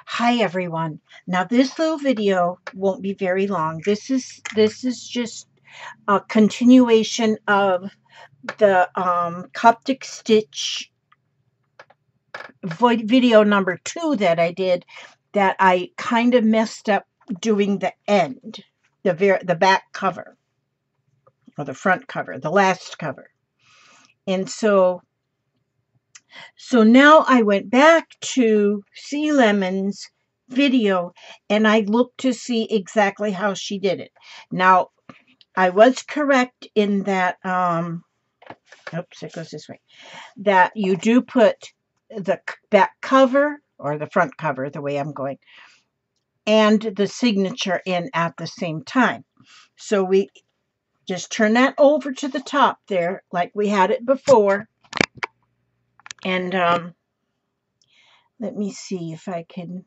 Hi everyone. Now this little video won't be very long. This is just a continuation of the Coptic Stitch video number 2 that I did, that I kind of messed up doing the end, the back cover or the front cover, the last cover. And so now I went back to Sea Lemon's video and I looked to see exactly how she did it. Now, I was correct in that, oops, it goes this way, that you do put the back cover or the front cover, the way I'm going, and the signature in at the same time. So we just turn that over to the top there like we had it before. And let me see if I can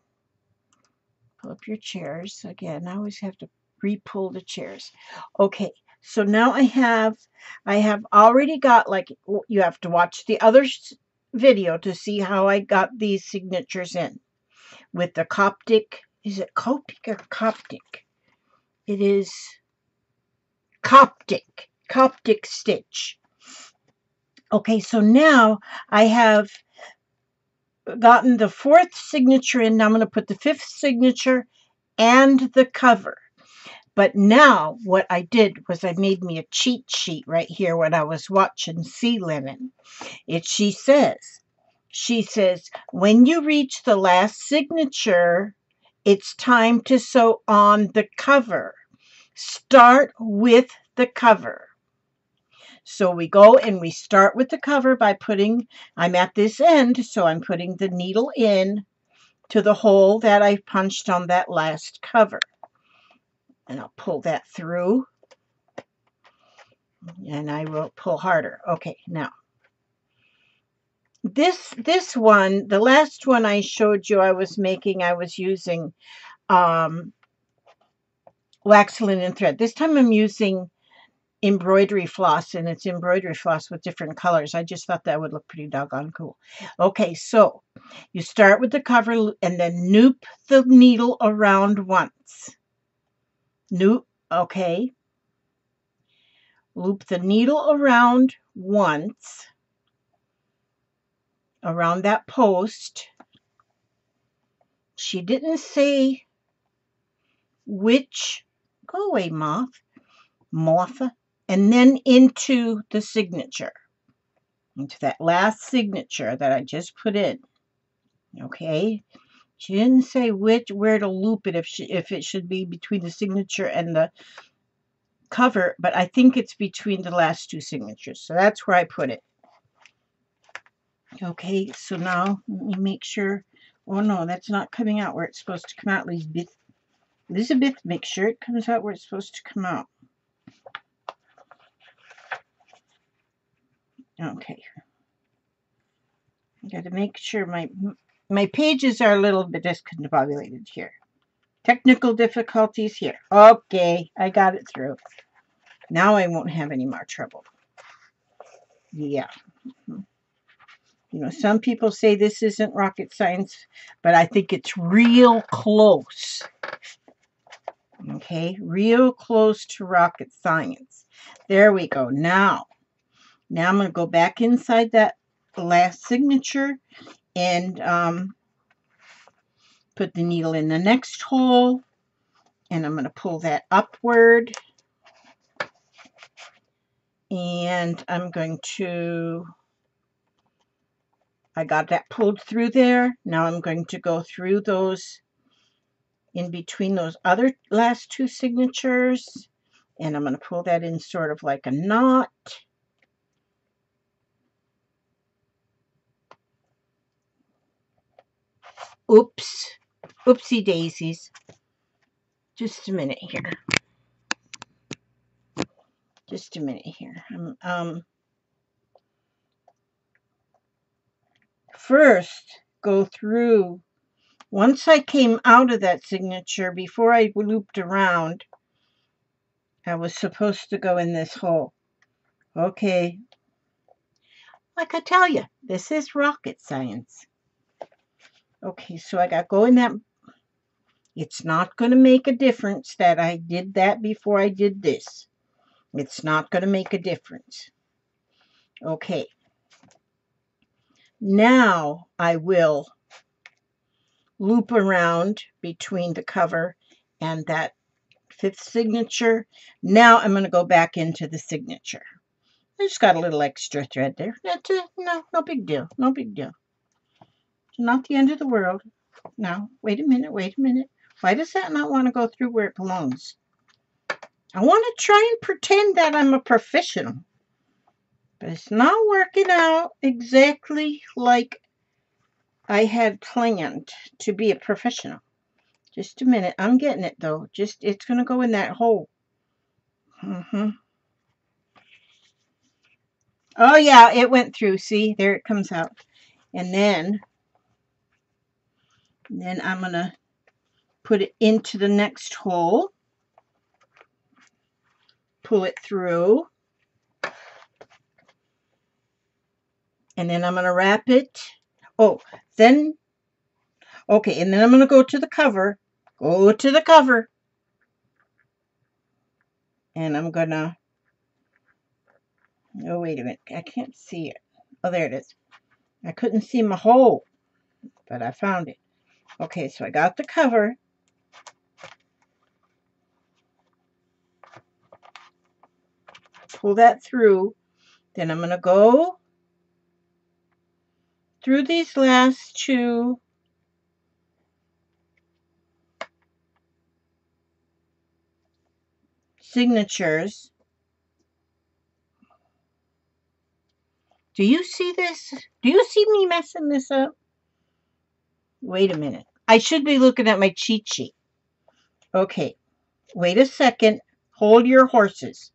pull up your chairs again. I always have to re-pull the chairs. Okay, so now I have already got, like, you have to watch the other video to see how I got these signatures in with the Coptic. Is it Coptic or Coptic? It is Coptic Stitch. Okay, so now I have gotten the 4th signature in. Now I'm going to put the 5th signature and the cover. But now what I did was I made me a cheat sheet right here when I was watching Sea Lemon. She says, when you reach the last signature, it's time to sew on the cover. Start with the cover. So we go and we start with the cover by putting, I'm at this end, so I'm putting the needle in to the hole that I punched on that last cover. And I'll pull that through. And I will pull harder. Okay, now. This one, the last one I showed you I was making, I was using wax linen thread. This time I'm using embroidery floss, and it's embroidery floss with different colors. I just thought that would look pretty doggone cool. Okay, so you start with the cover and then loop the needle around once. Okay. Loop the needle around once around that post. She didn't say which. Go away, Martha. And then into the signature, into that last signature that I just put in. Okay, she didn't say where to loop it, if it should be between the signature and the cover, but I think it's between the last 2 signatures, so that's where I put it. Okay, so now let me make sure. Oh no, that's not coming out where it's supposed to come out. Elizabeth, make sure it comes out where it's supposed to come out. Okay, I got to make sure my pages are a little bit discombobulated here. Technical difficulties here. Okay, I got it through. Now I won't have any more trouble. Yeah. You know, some people say this isn't rocket science, but I think it's real close. Okay, real close to rocket science. There we go. Now I'm going to go back inside that last signature and put the needle in the next hole, and I'm going to pull that upward, and I'm going to, I got that pulled through there. Now I'm going to go through those, in between those other last 2 signatures, and I'm going to pull that in sort of like a knot. Oops, oopsie daisies. Just a minute here. Just a minute here. First, go through. Once I came out of that signature, before I looped around, I was supposed to go in this hole. Okay. Like I tell you, this is rocket science. Okay, so I got go in that It's not going to make a difference that I did that before I did this. It's not going to make a difference. Okay. Now I will loop around between the cover and that 5th signature. Now I'm going to go back into the signature. I just got a little extra thread there. That's it. No big deal. No big deal. It's not the end of the world. Now, wait a minute. Why does that not want to go through where it belongs? I want to try and pretend that I'm a professional. But it's not working out exactly like I had planned to be a professional. Just a minute. I'm getting it, though. It's going to go in that hole. Oh, yeah, it went through. See, there it comes out. And then I'm going to put it into the next hole. Pull it through. And then I'm going to wrap it. Oh, then, okay, and then I'm going to go to the cover. Go to the cover. And I'm going to, oh, wait a minute. I can't see it. Oh, there it is. I couldn't see my hole, but I found it. Okay, so I got the cover. Pull that through. Then I'm going to go through these last 2 signatures. Do you see this? Do you see me messing this up? Wait a minute. I should be looking at my cheat sheet. Okay, wait a second. Hold your horses.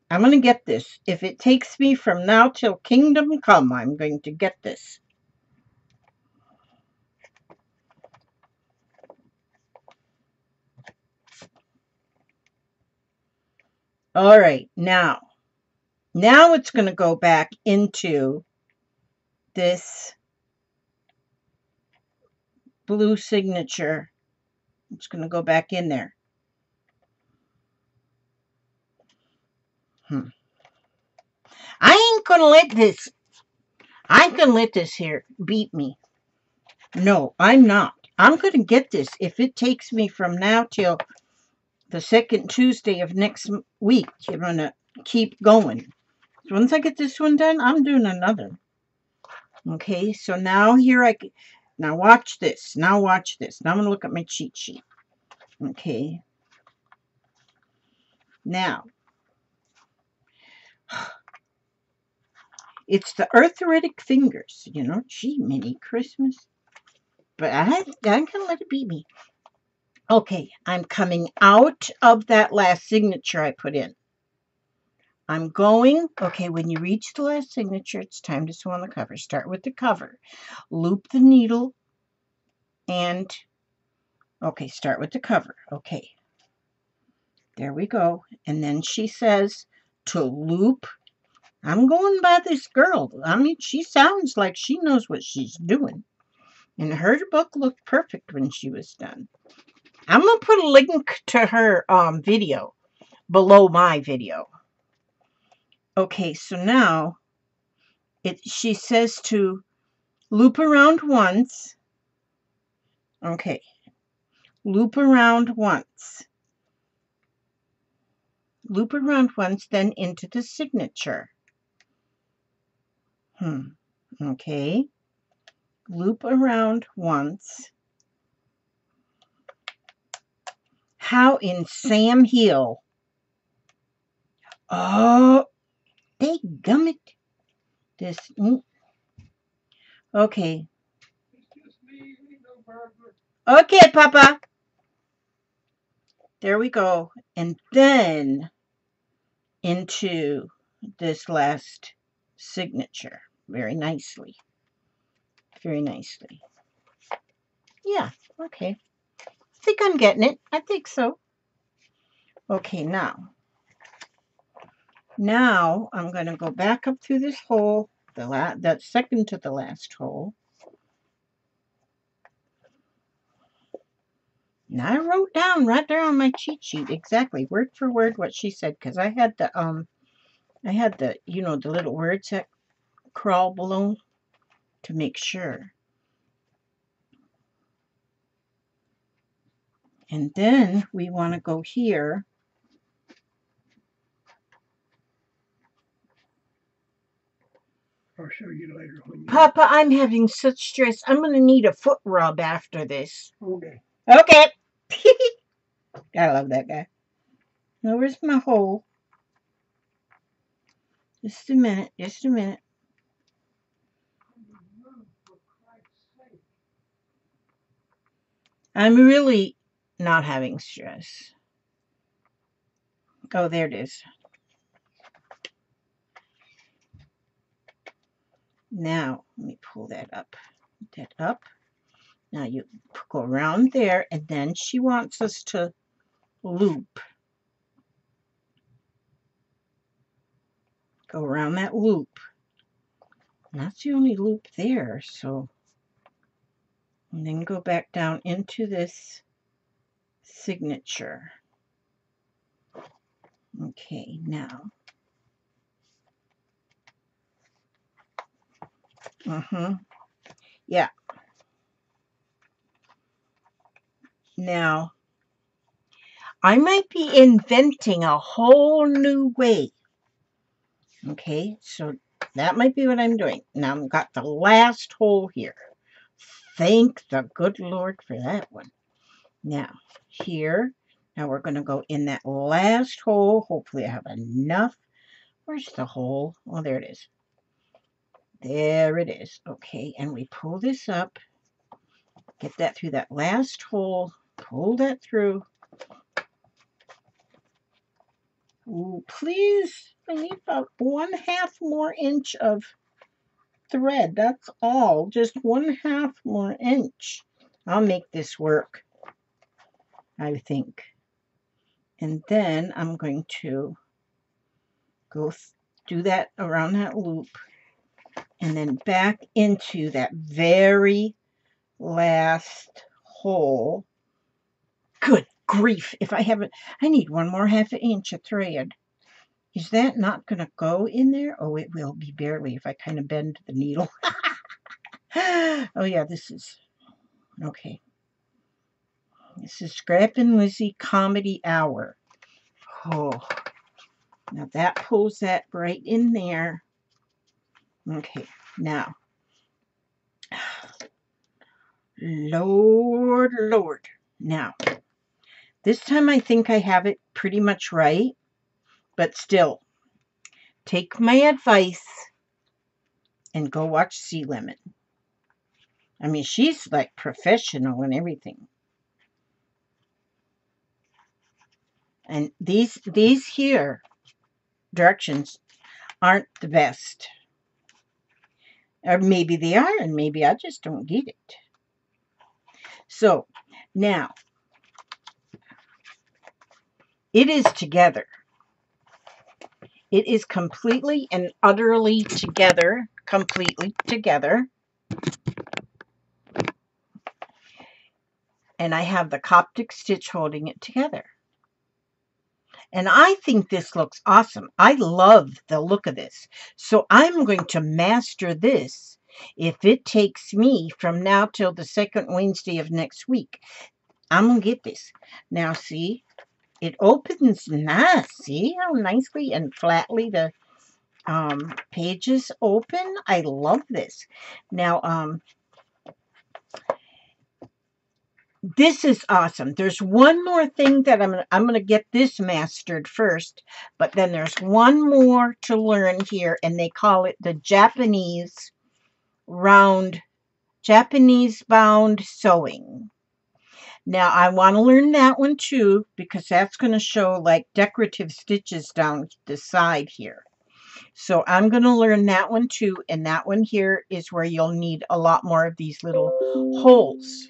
I'm going to get this. If it takes me from now till kingdom come, I'm going to get this. All right, now it's going to go back into this blue signature. It's going to go back in there. I ain't going to let this. I'm going to let this here beat me. No, I'm not. I'm going to get this if it takes me from now till the 2nd Tuesday of next week. You're going to keep going. So once I get this one done, I'm doing another. Okay, so now now watch this. Now watch this. Now I'm going to look at my cheat sheet. Okay. Now, it's the arthritic fingers, you know. Gee, mini Christmas. But I'm going to let it beat me. Okay, I'm coming out of that last signature I put in. I'm going, okay, when you reach the last signature, it's time to sew on the cover. Start with the cover. Loop the needle and, okay, start with the cover. Okay, there we go. And then she says to loop. I'm going by this girl. I mean, she sounds like she knows what she's doing. And her book looked perfect when she was done. I'm going to put a link to her video below my video. Okay, so now she says to loop around once. Okay, loop around once. Loop around once, then into the signature. Okay, loop around once. How in Sam Hill? Oh, they gummit. This. Okay. Okay, Papa. There we go. And then into this last signature. Very nicely. Very nicely. Yeah, okay. I think I'm getting it. I think so. Okay, now I'm going to go back up through this hole, that second to the last hole. And I wrote down right there on my cheat sheet exactly word for word what she said, because I had the you know, the little words that crawl below to make sure. And then we want to go here. I'll show you later. Papa, I'm having such stress. I'm going to need a foot rub after this. Okay. Okay. I love that guy. Now, where's my hole? Just a minute. Just a minute. I'm really not having stress. Oh, there it is. Now, let me pull that up. That up. Now you go around there, and then she wants us to loop. Go around that loop. And that's the only loop there, so. And then go back down into this signature. Okay, now. Yeah. Now, I might be inventing a whole new way. Okay, so that might be what I'm doing. Now I've got the last hole here. Thank the good Lord for that one. Now, here. Now we're going to go in that last hole. Hopefully I have enough. Where's the hole? Oh, there it is. There it is. Okay, and we pull this up. Get that through that last hole. Pull that through. Ooh, please. I need about 1/2 more inch of thread. That's all. Just 1/2 more inch. I'll make this work, I think. And then I'm going to go do that around that loop and then back into that very last hole. Good grief. If I haven't, I need 1 more 1/2 inch of thread. Is that not going to go in there? Oh, it will be barely if I kind of bend the needle. Oh, yeah, this is, okay. This is Scrap and Lizzie Comedy Hour. Oh, now that pulls that right in there. Okay, now, Lord, Lord. Now, this time I think I have it pretty much right, but still, take my advice and go watch Sea Lemon. I mean, she's like professional and everything. And these here directions aren't the best. Or maybe they are, and maybe I just don't get it. So, now, it is together. It is completely and utterly together. Completely together. And I have the Coptic Stitch holding it together. And I think this looks awesome. I love the look of this. So I'm going to master this if it takes me from now till the second Wednesday of next week. I'm going to get this. Now, see, it opens nice. See how nicely and flatly the pages open? I love this. Now, this is awesome. There's one more thing that I'm going to get this mastered first, but then there's one more to learn here, and they call it the Japanese bound sewing. Now, I want to learn that one too, because that's going to show like decorative stitches down the side here. So I'm going to learn that one too, and that one here is where you'll need a lot more of these little holes.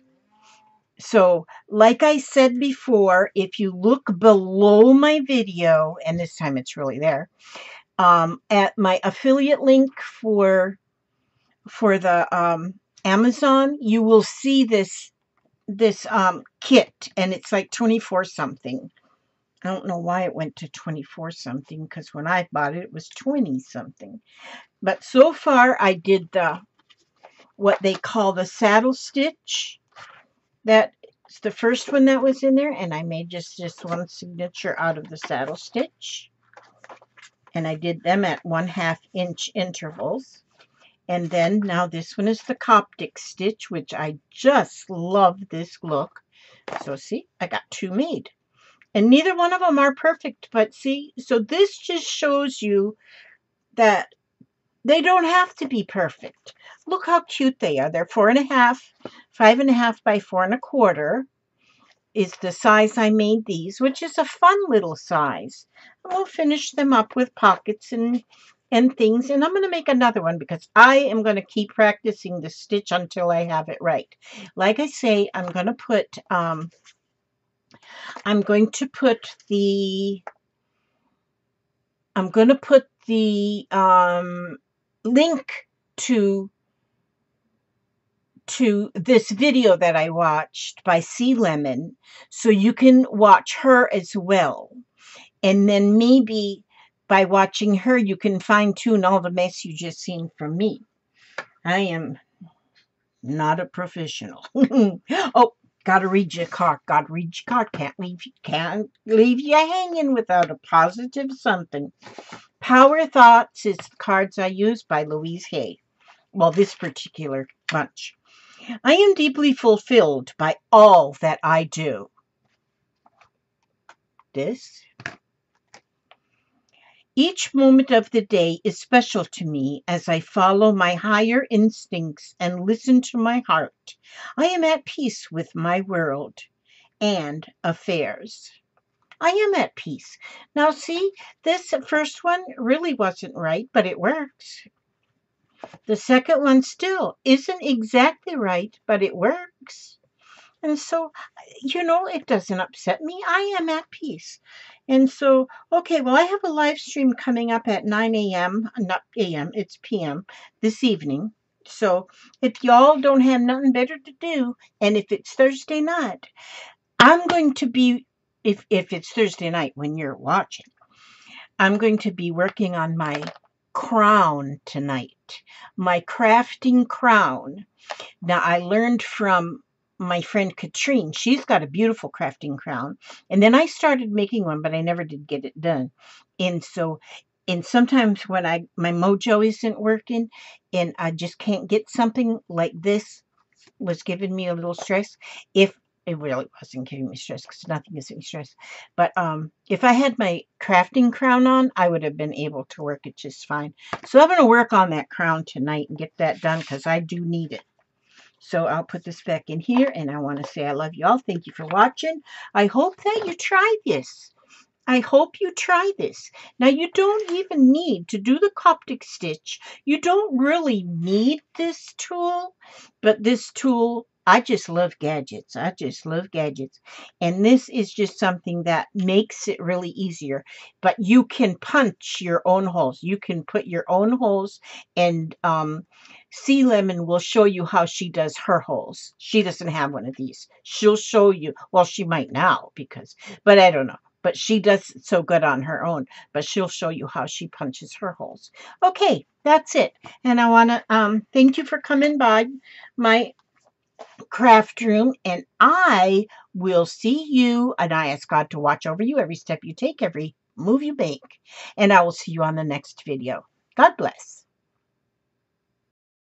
So, like I said before, if you look below my video, and this time it's really there, at my affiliate link for the Amazon, you will see this kit, and it's like 24 something. I don't know why it went to 24 something, because when I bought it, it was 20 something. But so far, I did what they call the saddle stitch. That's the first one that was in there, and I made just one signature out of the saddle stitch. And I did them at 1/2 inch intervals. And then now this one is the Coptic Stitch, which I just love this look. So see, I got 2 made. And neither one of them are perfect, but see, so this just shows you that they don't have to be perfect. Look how cute they are. They're 4.5, 5.5 by 4.25 is the size I made these, which is a fun little size. And we'll finish them up with pockets and things. And I'm going to make another one because I am going to keep practicing the stitch until I have it right. Like I say, I'm going to put the link to this video that I watched by Sea Lemon, so you can watch her as well. And then maybe by watching her, you can fine tune all the mess you just seen from me. I am not a professional. Oh, gotta read your card. Gotta read your card. Can't leave you hanging without a positive something. Power Thoughts is the cards I use by Louise Hay. Well, this particular bunch. I am deeply fulfilled by all that I do. This. Each moment of the day is special to me as I follow my higher instincts and listen to my heart. I am at peace with my world and affairs. I am at peace. Now, see, this first one really wasn't right, but it works. The second one still isn't exactly right, but it works. And so, it doesn't upset me. I am at peace. And so, okay, well, I have a live stream coming up at 9 a.m. Not a.m., it's p.m. this evening. So if y'all don't have nothing better to do, and if it's Thursday night, I'm going to be, if it's Thursday night when you're watching, I'm going to be working on my crown tonight, my crafting crown. Now, I learned from my friend Katrine. She's got a beautiful crafting crown. And then I started making one, but I never did get it done. And so, and sometimes when my mojo isn't working and I just can't get something like this was giving me a little stress. If it really wasn't giving me stress because nothing gives me stress. But if I had my crafting crown on, I would have been able to work it just fine. So I'm going to work on that crown tonight and get that done because I do need it. So I'll put this back in here, and I want to say I love you all. Thank you for watching. I hope that you try this. I hope you try this. Now, you don't even need to do the Coptic Stitch. You don't really need this tool, but this tool, I just love gadgets. I just love gadgets. And this is just something that makes it really easier. But you can punch your own holes. You can put your own holes, and Sea Lemon will show you how she does her holes. She doesn't have one of these. She'll show you. Well, she might now but I don't know. But she does it so good on her own. But she'll show you how she punches her holes. Okay, that's it. And I want to thank you for coming by my craft room. And I will see you. And I ask God to watch over you every step you take, every move you make. And I will see you on the next video. God bless.